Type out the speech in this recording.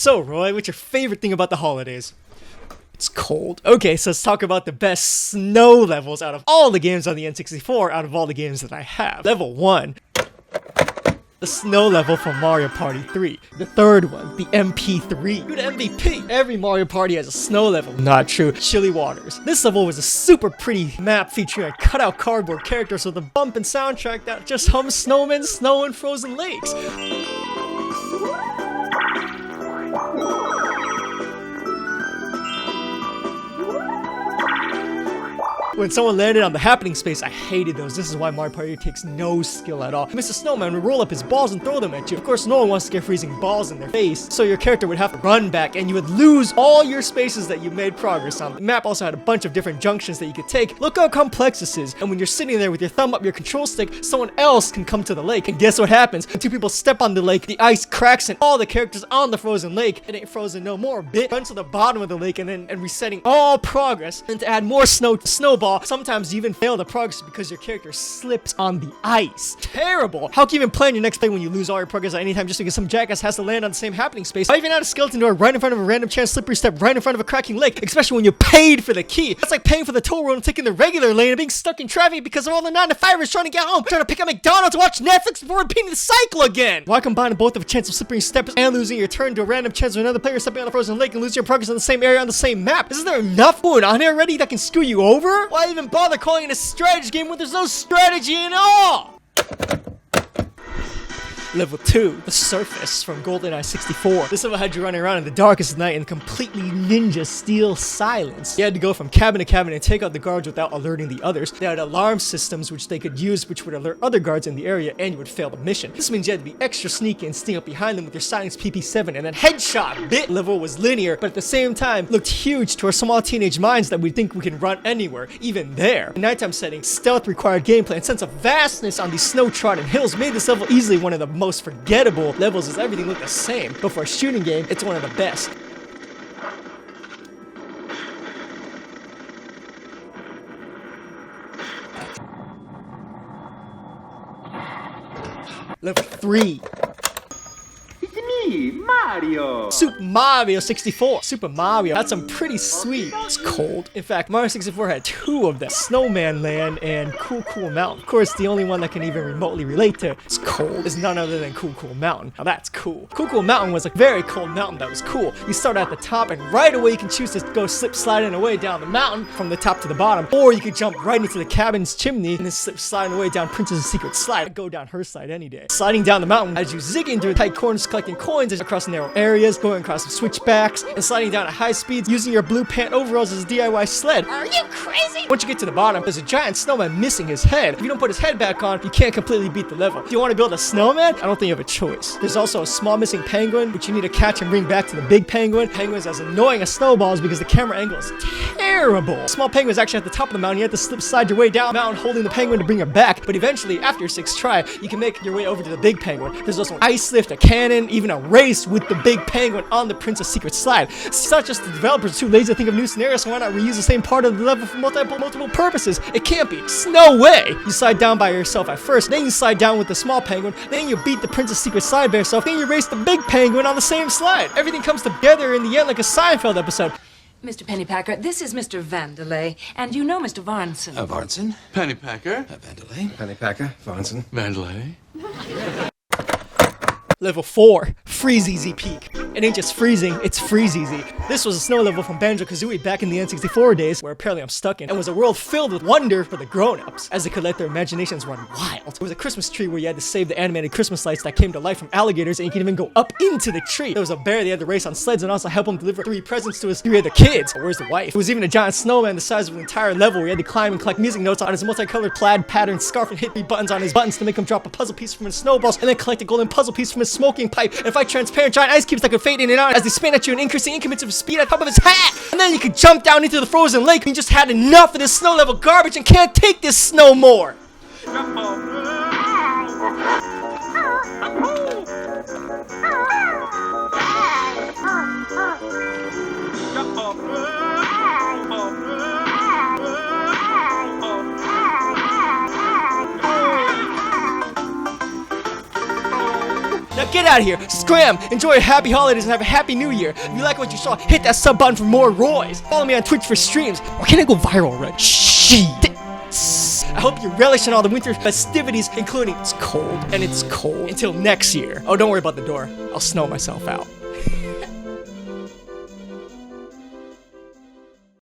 So, Roy, what's your favorite thing about the holidays? It's cold. Okay, so let's talk about the best snow levels out of all the games on the N64, out of all the games that I have. Level 1. The snow level from Mario Party 3. The third one, the MP3. You're the MVP. Every Mario Party has a snow level. Not true. Chilly Waters. This level was a super pretty map featuring a cutout cardboard characters with a bumpin' soundtrack that just hums snowmen, snow, and frozen lakes. When someone landed on the happening space, I hated those. This is why Mario Party takes no skill at all. Mr. Snowman would roll up his balls and throw them at you. Of course, no one wants to get freezing balls in their face, so your character would have to run back, and you would lose all your spaces that you made progress on. The map also had a bunch of different junctions that you could take. Look how complex this is. And when you're sitting there with your thumb up your control stick, someone else can come to the lake. And guess what happens? When two people step on the lake, the ice cracks, and all the characters on the frozen lake, it ain't frozen no more, bit, run to the bottom of the lake, and resetting all progress. And to add more snow to snowball, sometimes you even fail the progress because your character slips on the ice. Terrible! How can you even plan your next play when you lose all your progress at any time just because some jackass has to land on the same happening space? I even had a skeleton door right in front of a random chance slippery step right in front of a cracking lake, especially when you paid for the key. That's like paying for the toll road and taking the regular lane and being stuck in traffic because of all the 9-to-5ers trying to get home, trying to pick up McDonald's to watch Netflix before repeating the cycle again. Why combine both of a chance of slippery steps and losing your turn to a random chance of another player stepping on the frozen lake and losing your progress in the same area on the same map? Isn't there enough going on here already that can screw you over? Why even bother calling it a strategy game when there's no strategy at all? Level 2, the surface from GoldenEye 64. This level had you running around in the darkest night in completely ninja steel silence. You had to go from cabin to cabin and take out the guards without alerting the others. They had alarm systems which they could use which would alert other guards in the area and you would fail the mission. This means you had to be extra sneaky and sneak up behind them with your silence PP7 and then headshot. Bit level was linear, but at the same time looked huge to our small teenage minds that we think we can run anywhere, even there. In nighttime setting, stealth required gameplay and sense of vastness on these snow-trodden hills made this level easily one of the most forgettable levels as everything looked the same, but for a shooting game, it's one of the best. Level 3. Mario! Super Mario 64. Super Mario had some pretty sweet. It's cold. In fact, Mario 64 had two of them. Snowman Land and Cool Cool Mountain. Of course, the only one that can even remotely relate to it's cold is none other than Cool Cool Mountain. Now that's cool. Cool Cool Mountain was a very cold mountain that was cool. You start at the top and right away you can choose to go slip sliding away down the mountain from the top to the bottom, or you could jump right into the cabin's chimney and then slip sliding away down Princess's secret slide. I'd go down her slide any day. Sliding down the mountain as you zig into tight corners collecting coins across narrow areas, going across switchbacks, and sliding down at high speeds using your blue pant overalls as a DIY sled. Are you crazy? Once you get to the bottom, there's a giant snowman missing his head. If you don't put his head back on, you can't completely beat the level. If you want to build a snowman, I don't think you have a choice. There's also a small missing penguin, which you need to catch and bring back to the big penguin. Penguin's as annoying as snowballs because the camera angle is terrible. Small penguin's actually at the top of the mountain. You have to slip slide your way down the mountain holding the penguin to bring her back, but eventually, after your 6th try, you can make your way over to the big penguin. There's also an ice lift, a cannon, even a race with the big penguin on the Princess Secret Slide. It's not just the developers too lazy to think of new scenarios, so why not reuse the same part of the level for multiple purposes? It can't be. It's no way! You slide down by yourself at first, then you slide down with the small penguin, then you beat the Princess Secret Slide by yourself, then you race the big penguin on the same slide. Everything comes together in the end like a Seinfeld episode. Mr. Pennypacker, this is Mr. Vandelay, and you know Mr. Varnson. Varnson? Pennypacker? Vandelay? Pennypacker? Varnson? Vandelay? Level 4, Freeze Easy Peak. It ain't just freezing, it's freeze easy. This was a snow level from Banjo Kazooie back in the N64 days, where apparently I'm stuck in, and was a world filled with wonder for the grown-ups, as they could let their imaginations run wild. There was a Christmas tree where you had to save the animated Christmas lights that came to life from alligators, and you could even go up into the tree. There was a bear, they had to race on sleds and also help him deliver 3 presents to his 3 other kids. But where's the wife? There was even a giant snowman the size of an entire level where you had to climb and collect music notes on his multicolored plaid pattern scarf and hit 3 buttons on his buttons to make him drop a puzzle piece from his snowballs, and then collect a golden puzzle piece from his smoking pipe, and fight transparent giant ice cubes that could fade in and out as they spin at you in increasing increments of speed at the top of his hat. And then you could jump down into the frozen lake and you just had enough of this snow level garbage and can't take this snow more. Now get out of here. Scram. Enjoy your happy holidays and have a happy new year. If you like what you saw, hit that sub button for more Roys. Follow me on Twitch for streams. Or can I go viral already? Shit. I hope you relish in all the winter festivities, including it's cold and it's cold until next year. Oh, don't worry about the door. I'll snow myself out.